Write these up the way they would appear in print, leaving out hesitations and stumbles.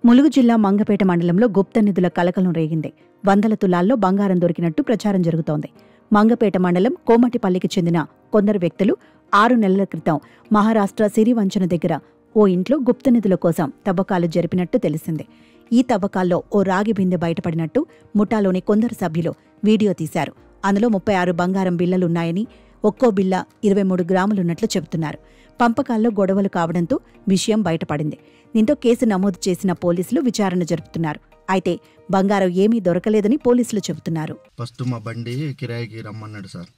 ములుగు జిల్లా మంగపేట మండలంలో గుప్త నిధుల కలకలం రేగింది. వందల తులాల్లో బంగారం దొరికినట్టు ప్రచారం జరుగుతోంది. మంగపేట మండలం కోమటిపల్లికి చెందిన కొందరు వ్యక్తులు 6 నెలల క్రితం మహారాష్ట్ర సిరివంచన దగ్గర ఓ ఇంట్లో గుప్త నిధుల కోసం తవ్వకాలు జరిపినట్టు తెలిసింది. ఈ తవ్వకాల్లో ఓ రాగి బిందె బయటపడినట్టు ముఠాలోని కొందరు సభ్యులు వీడియో తీశారు. అందులో 36 బంగారం బిళ్లలున్నాయని, ఒక్కో బిళ్ల 23 గ్రాములున్నట్లు చెబుతున్నారు. పంపకాల్లో గొడవలు కావడంతో విషయం బయటపడింది. దీంతో కేసు నమోదు చేసిన పోలీసులు విచారణ జరుపుతున్నారు. అయితే బంగారం ఏమీ దొరకలేదని పోలీసులు చెబుతున్నారు. ఫస్ట్ మా బండి కిరాయికి రమ్మన్నాడు సార్.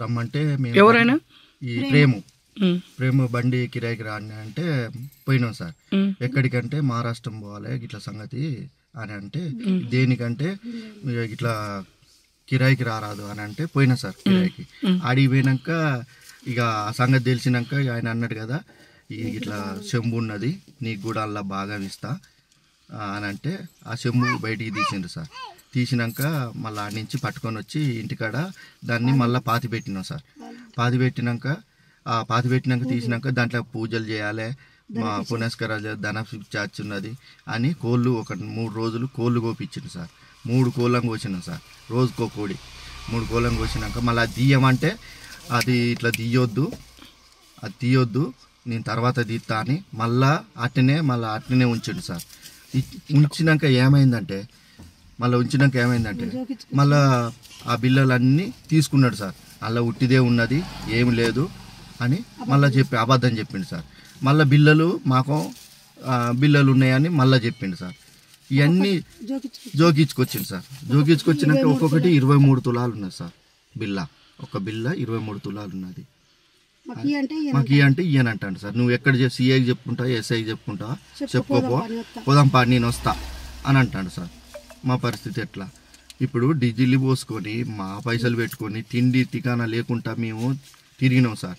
రమ్మంటే ఎవరైనా ఈ ప్రేమ బండి కిరాయికి రాని అంటే పోయినాం సార్. ఎక్కడికంటే మహారాష్ట్రం పోవాలి ఇట్లా సంగతి అని అంటే, దేనికంటే ఇట్లా కిరాయికి రారాదు అని అంటే పోయినా సార్ కిరాయికి. ఆడికి పోయినాక ఇక ఆ సంగతి తెలిసినాక ఆయన అన్నాడు కదా, ఇట్లా చెంబు ఉన్నది నీకు కూడా అలా బాగా ఇస్తా అని అంటే ఆ చెంబు బయటికి తీసిండ్రు సార్. తీసినాక మళ్ళీ ఆడి నుంచి పట్టుకొని వచ్చి ఇంటికాడ దాన్ని మళ్ళీ పాతి పెట్టినాం సార్. పాతి పెట్టినాక తీసినాక దాంట్లో పూజలు చేయాలి, మా పునస్కారాలు ధనచార్జ్ ఉన్నది అని కోళ్ళు ఒక 3 రోజులు కోళ్ళు కోపించిండు సార్. 3 కోళ్ళం కోసినాం సార్. రోజుకో కోడి 3 కోళ్ళం కోసినాక మళ్ళీ అది తీయమంటే అది ఇట్లా అది తీయొద్దు నేను తర్వాత తీస్తా అని మళ్ళీ అట్నే ఉంచిండు సార్. ఉంచినాక ఏమైందంటే మళ్ళీ ఆ బిల్లలన్నీ తీసుకున్నాడు సార్. అలా ఉట్టిదే ఉన్నది ఏమి లేదు అని మళ్ళీ అబద్ధం చెప్పిండు సార్. మళ్ళీ బిల్లలు ఉన్నాయని మళ్ళీ చెప్పిండు సార్. ఇవన్నీ జోకించుకొచ్చింది సార్. జోకించుకొచ్చినాక ఒక్కొక్కటి 23 తులాలు ఉన్నది సార్. ఒక బిల్ల 23 తులాలు ఉన్నది. మాకు అంటే ఇయ్యనంటాడు సార్. నువ్వు ఎక్కడ సిఐకి చెప్పుకుంటావా, ఎస్ఐకి చెప్పుకుంటావా, చెప్పుకోపో, పోదాంపా నేను వస్తా అని అంటాడు సార్. మా పరిస్థితి ఎట్లా? ఇప్పుడు డీజిల్ పోసుకొని మా పైసలు పెట్టుకొని తిండి టికానా లేకుండా మేము తిరిగినాం సార్.